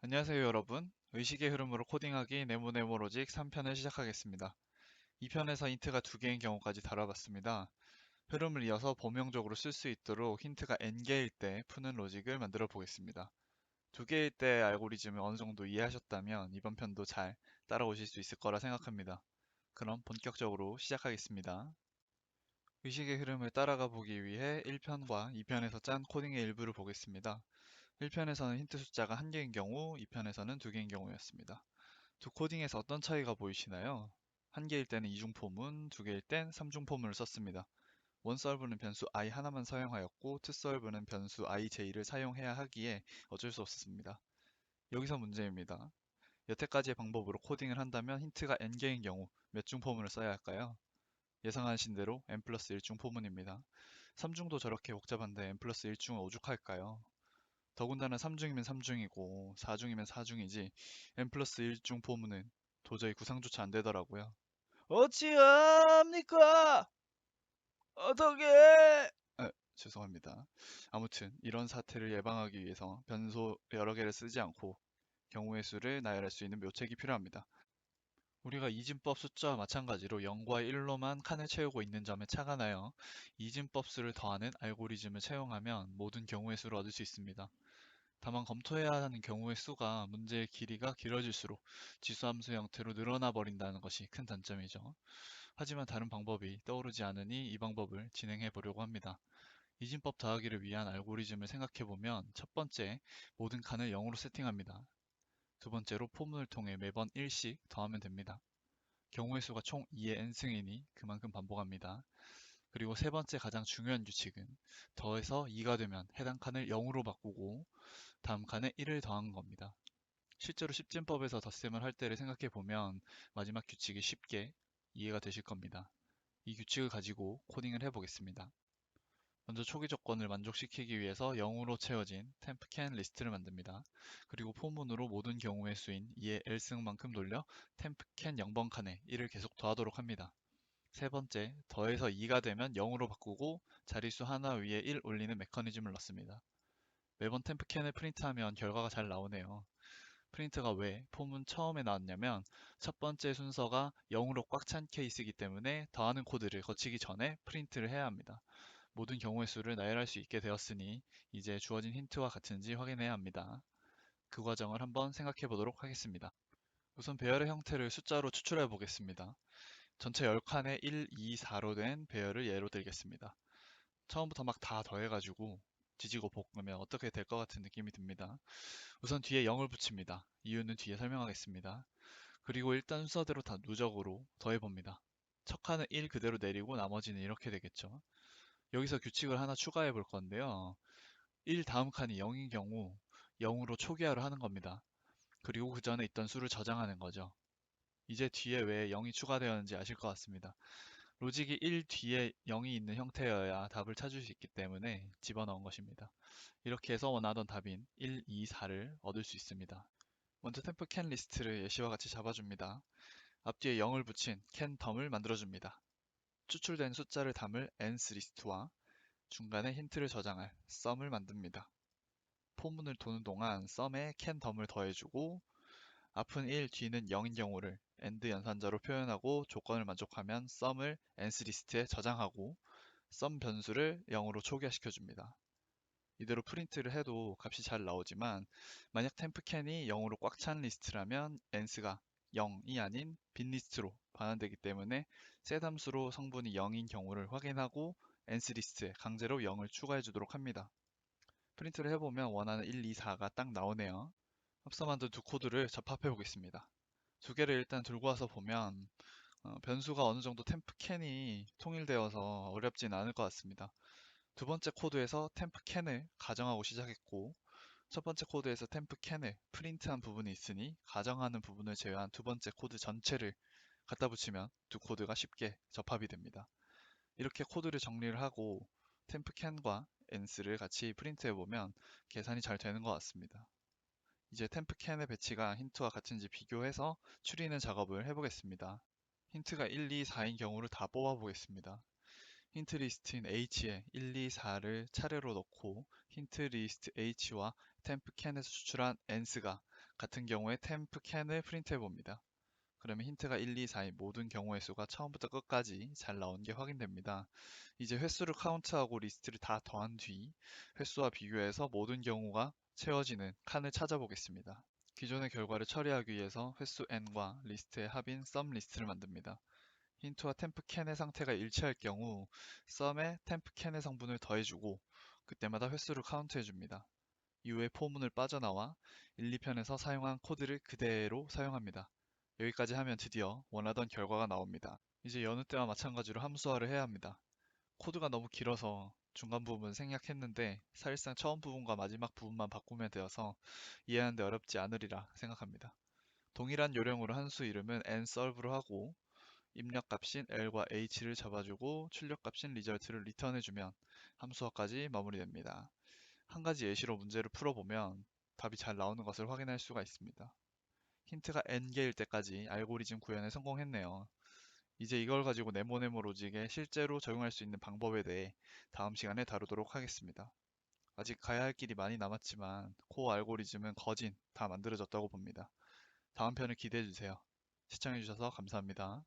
안녕하세요 여러분. 의식의 흐름으로 코딩하기 네모네모 로직 3편을 시작하겠습니다. 2편에서 힌트가 2개인 경우까지 다뤄봤습니다. 흐름을 이어서 범용적으로 쓸 수 있도록 힌트가 n개일 때 푸는 로직을 만들어 보겠습니다. 2개일 때 알고리즘을 어느 정도 이해하셨다면 이번 편도 잘 따라오실 수 있을 거라 생각합니다. 그럼 본격적으로 시작하겠습니다. 의식의 흐름을 따라가 보기 위해 1편과 2편에서 짠 코딩의 일부를 보겠습니다. 1편에서는 힌트 숫자가 1개인 경우, 2편에서는 2개인 경우였습니다. 두 코딩에서 어떤 차이가 보이시나요? 1개일 때는 이중포문, 2개일 땐 삼중포문을 썼습니다. 원설브는 변수 i 하나만 사용하였고, 투설브는 변수 ij를 사용해야 하기에 어쩔 수 없었습니다. 여기서 문제입니다. 여태까지의 방법으로 코딩을 한다면 힌트가 n개인 경우 몇 중 포문을 써야 할까요? 예상하신 대로 n 플러스 1중 포문입니다. 3중도 저렇게 복잡한데 n 플러스 1중은 오죽할까요? 더군다나 3중이면 3중이고 4중이면 4중이지 n 플러스 1중 포문은 도저히 구상조차 안 되더라고요. 어찌합니까? 어떻게? 죄송합니다. 아무튼 이런 사태를 예방하기 위해서 변수 여러 개를 쓰지 않고 경우의 수를 나열할 수 있는 묘책이 필요합니다. 우리가 이진법 숫자와 마찬가지로 0과 1로만 칸을 채우고 있는 점에 차가 나요. 이진법 수를 더하는 알고리즘을 채용하면 모든 경우의 수를 얻을 수 있습니다. 다만 검토해야 하는 경우의 수가 문제의 길이가 길어질수록 지수함수 형태로 늘어나 버린다는 것이 큰 단점이죠. 하지만 다른 방법이 떠오르지 않으니 이 방법을 진행해 보려고 합니다. 이진법 더하기를 위한 알고리즘을 생각해 보면 첫 번째, 모든 칸을 0으로 세팅합니다. 두 번째로 포문을 통해 매번 1씩 더하면 됩니다. 경우의 수가 총 2의 n승이니 그만큼 반복합니다. 그리고 세 번째 가장 중요한 규칙은 더해서 2가 되면 해당 칸을 0으로 바꾸고 다음 칸에 1을 더한 겁니다. 실제로 십진법에서 덧셈을 할 때를 생각해 보면 마지막 규칙이 쉽게 이해가 되실 겁니다. 이 규칙을 가지고 코딩을 해보겠습니다. 먼저 초기 조건을 만족시키기 위해서 0으로 채워진 템프캔 리스트를 만듭니다. 그리고 포문으로 모든 경우의 수인 2의 L승만큼 돌려 템프캔 0번 칸에 1을 계속 더하도록 합니다. 세 번째, 더해서 2가 되면 0으로 바꾸고 자릿수 하나 위에 1 올리는 메커니즘을 넣습니다. 매번 템프캔을 프린트하면 결과가 잘 나오네요. 프린트가 왜 폼은 처음에 나왔냐면 첫 번째 순서가 0으로 꽉 찬 케이스이기 때문에 더하는 코드를 거치기 전에 프린트를 해야 합니다. 모든 경우의 수를 나열할 수 있게 되었으니 이제 주어진 힌트와 같은지 확인해야 합니다. 그 과정을 한번 생각해 보도록 하겠습니다. 우선 배열의 형태를 숫자로 추출해 보겠습니다. 전체 10칸에 1, 2, 4로 된 배열을 예로 들겠습니다. 처음부터 막 다 더해가지고 지지고 볶으면 어떻게 될 것 같은 느낌이 듭니다. 우선 뒤에 0을 붙입니다. 이유는 뒤에 설명하겠습니다. 그리고 일단 순서대로 다 누적으로 더해봅니다. 첫 칸은 1 그대로 내리고 나머지는 이렇게 되겠죠. 여기서 규칙을 하나 추가해 볼 건데요. 1 다음 칸이 0인 경우 0으로 초기화를 하는 겁니다. 그리고 그 전에 있던 수를 저장하는 거죠. 이제 뒤에 왜 0이 추가되었는지 아실 것 같습니다. 로직이 1 뒤에 0이 있는 형태여야 답을 찾을 수 있기 때문에 집어넣은 것입니다. 이렇게 해서 원하던 답인 1, 2, 4를 얻을 수 있습니다. 먼저 템프 캔 리스트를 예시와 같이 잡아줍니다. 앞뒤에 0을 붙인 캔 덤을 만들어줍니다. 추출된 숫자를 담을 nth 리스트와 중간에 힌트를 저장할 썸을 만듭니다. 포문을 도는 동안 썸에 캔 덤을 더해주고 앞은 1, 뒤는 0인 경우를 AND 연산자로 표현하고 조건을 만족하면 썸을 nth 리스트에 저장하고 썸 변수를 0으로 초기화시켜줍니다. 이대로 프린트를 해도 값이 잘 나오지만 만약 템프캔이 0으로 꽉 찬 리스트라면 nth가 0이 아닌 빈 리스트로 반환되기 때문에 셋 함수로 성분이 0인 경우를 확인하고 nth 리스트에 강제로 0을 추가해 주도록 합니다. 프린트를 해보면 원하는 1, 2, 4가 딱 나오네요. 앞서 만든 두 코드를 접합해 보겠습니다. 두 개를 일단 들고 와서 보면 변수가 어느 정도 템프캔이 통일되어서 어렵진 않을 것 같습니다. 두 번째 코드에서 템프캔을 가정하고 시작했고 첫 번째 코드에서 템프캔을 프린트한 부분이 있으니 가정하는 부분을 제외한 두 번째 코드 전체를 갖다 붙이면 두 코드가 쉽게 접합이 됩니다. 이렇게 코드를 정리를 하고 템프캔과 nth를 같이 프린트해보면 계산이 잘 되는 것 같습니다. 이제 템프캔의 배치가 힌트와 같은지 비교해서 추리는 작업을 해보겠습니다. 힌트가 1, 2, 4인 경우를 다 뽑아보겠습니다. 힌트 리스트인 H에 1, 2, 4를 차례로 넣고 힌트 리스트 H와 템프 캔에서 추출한 nth가 같은 경우에 템프 캔을 프린트해 봅니다. 그러면 힌트가 1, 2, 4인 모든 경우의 수가 처음부터 끝까지 잘 나온 게 확인됩니다. 이제 횟수를 카운트하고 리스트를 다 더한 뒤 횟수와 비교해서 모든 경우가 채워지는 칸을 찾아보겠습니다. 기존의 결과를 처리하기 위해서 횟수 n과 리스트의 합인 sum 리스트를 만듭니다. 힌트와 템프 캔의 상태가 일치할 경우 sum에 템프 캔의 성분을 더해주고 그때마다 횟수를 카운트해줍니다. 이후에 포문을 빠져나와 1, 2편에서 사용한 코드를 그대로 사용합니다. 여기까지 하면 드디어 원하던 결과가 나옵니다. 이제 여느 때와 마찬가지로 함수화를 해야 합니다. 코드가 너무 길어서 중간 부분 생략했는데 사실상 처음 부분과 마지막 부분만 바꾸면 되어서 이해하는데 어렵지 않으리라 생각합니다. 동일한 요령으로 함수 이름은 nsolve로 하고 입력값인 l과 h를 잡아주고 출력값인 result를 리턴해주면 함수화까지 마무리됩니다. 한 가지 예시로 문제를 풀어보면 답이 잘 나오는 것을 확인할 수가 있습니다. 힌트가 n개일 때까지 알고리즘 구현에 성공했네요. 이제 이걸 가지고 네모네모 로직에 실제로 적용할 수 있는 방법에 대해 다음 시간에 다루도록 하겠습니다. 아직 가야 할 길이 많이 남았지만 코어 알고리즘은 거진 다 만들어졌다고 봅니다. 다음 편을 기대해 주세요. 시청해 주셔서 감사합니다.